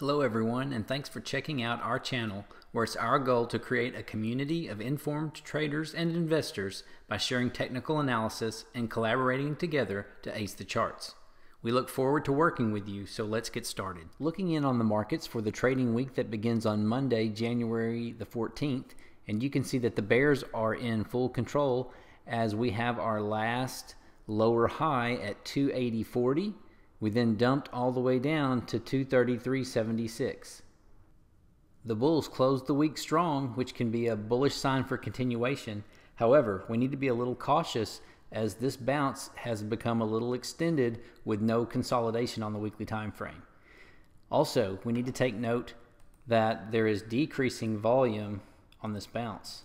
Hello everyone, and thanks for checking out our channel, where it's our goal to create a community of informed traders and investors by sharing technical analysis and collaborating together to ace the charts. We look forward to working with you, so let's get started. Looking in on the markets for the trading week that begins on Monday, January the 14th, and you can see that the bears are in full control as we have our last lower high at 280.40. We then dumped all the way down to 233.76. The bulls closed the week strong, which can be a bullish sign for continuation. However, we need to be a little cautious as this bounce has become a little extended with no consolidation on the weekly time frame. Also, we need to take note that there is decreasing volume on this bounce.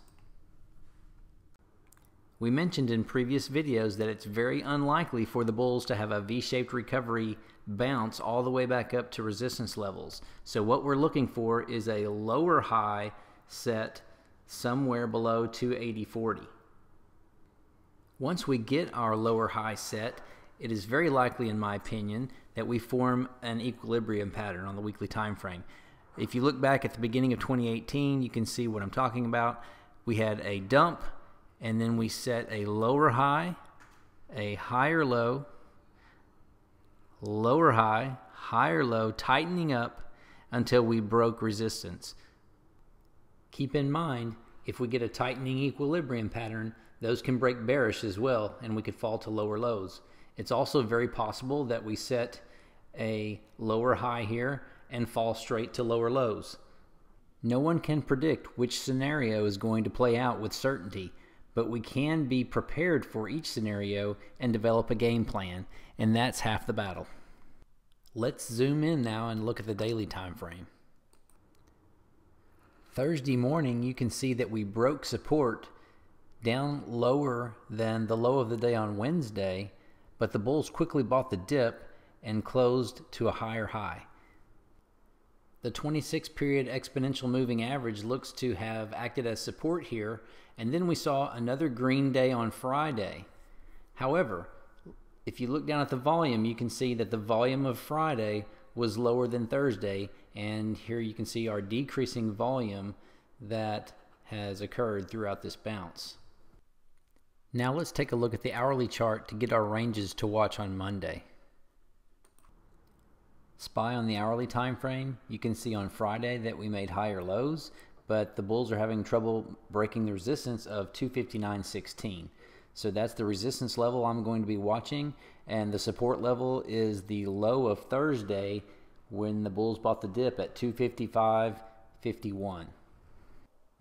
We mentioned in previous videos that it's very unlikely for the bulls to have a V-shaped recovery bounce all the way back up to resistance levels. So what we're looking for is a lower high set somewhere below 280.40. Once we get our lower high set, it is very likely, in my opinion, that we form an equilibrium pattern on the weekly time frame. If you look back at the beginning of 2018, you can see what I'm talking about. We had a dump, and then we set a lower high, a higher low, lower high, higher low, tightening up until we broke resistance. Keep in mind, if we get a tightening equilibrium pattern, those can break bearish as well, and we could fall to lower lows. It's also very possible that we set a lower high here and fall straight to lower lows. No one can predict which scenario is going to play out with certainty, but we can be prepared for each scenario and develop a game plan, and that's half the battle. Let's zoom in now and look at the daily time frame. Thursday morning, you can see that we broke support down lower than the low of the day on Wednesday, but the bulls quickly bought the dip and closed to a higher high. The 26-period exponential moving average looks to have acted as support here, and then we saw another green day on Friday. However, if you look down at the volume, you can see that the volume of Friday was lower than Thursday, and here you can see our decreasing volume that has occurred throughout this bounce. Now let's take a look at the hourly chart to get our ranges to watch on Monday. SPY on the hourly time frame, you can see on Friday that we made higher lows, but the bulls are having trouble breaking the resistance of 259.16. So that's the resistance level I'm going to be watching, and the support level is the low of Thursday when the bulls bought the dip at 255.51.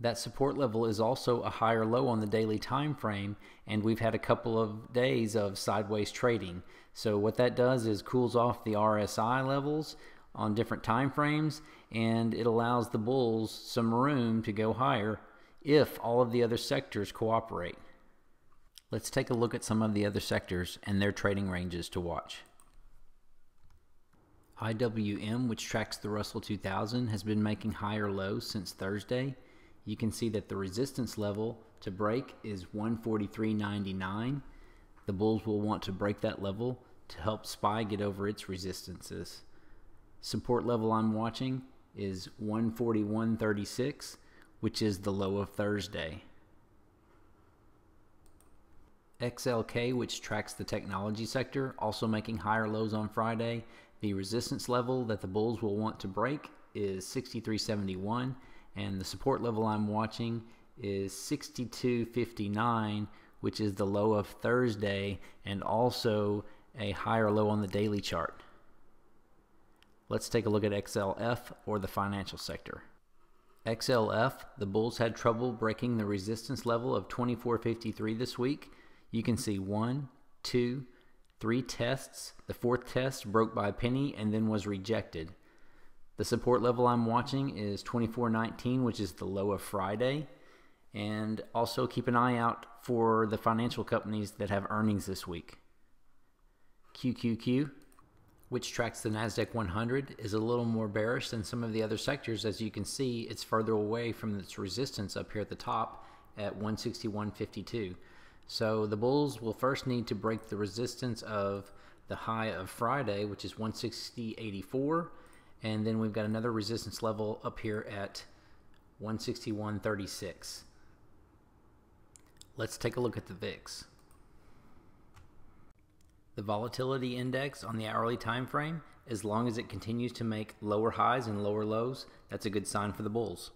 That support level is also a higher low on the daily time frame, and we've had a couple of days of sideways trading. So what that does is cools off the RSI levels on different time frames, and it allows the bulls some room to go higher if all of the other sectors cooperate. Let's take a look at some of the other sectors and their trading ranges to watch. IWM, which tracks the Russell 2000, has been making higher lows since Thursday. You can see that the resistance level to break is 143.99. The bulls will want to break that level to help SPY get over its resistances. Support level I'm watching is 141.36, which is the low of Thursday. XLK, which tracks the technology sector, also making higher lows on Friday. The resistance level that the bulls will want to break is 63.71, and the support level I'm watching is 62.59, which is the low of Thursday and also a higher low on the daily chart. Let's take a look at XLF, or the financial sector. XLF, the bulls had trouble breaking the resistance level of 24.53 this week. You can see 1, 2, 3 tests. The fourth test broke by a penny and then was rejected. The support level I'm watching is 24.19, which is the low of Friday. And also keep an eye out for the financial companies that have earnings this week. QQQ, which tracks the NASDAQ 100, is a little more bearish than some of the other sectors. As you can see, it's further away from its resistance up here at the top at 161.52. So the bulls will first need to break the resistance of the high of Friday, which is 160.84, and then we've got another resistance level up here at 161.36. Let's take a look at the VIX. The volatility index on the hourly time frame, as long as it continues to make lower highs and lower lows, that's a good sign for the bulls.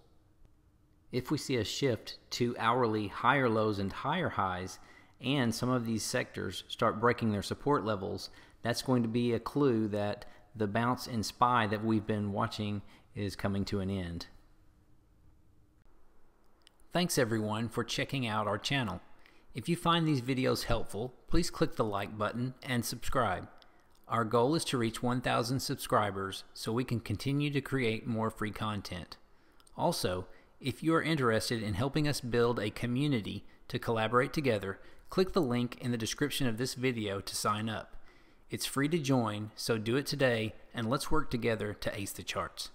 If we see a shift to hourly higher lows and higher highs, and some of these sectors start breaking their support levels, that's going to be a clue that the bounce in SPY that we've been watching is coming to an end. Thanks everyone for checking out our channel. If you find these videos helpful, please click the like button and subscribe. Our goal is to reach 1,000 subscribers so we can continue to create more free content. Also, if you are interested in helping us build a community to collaborate together, click the link in the description of this video to sign up. It's free to join, so do it today and let's work together to ace the charts.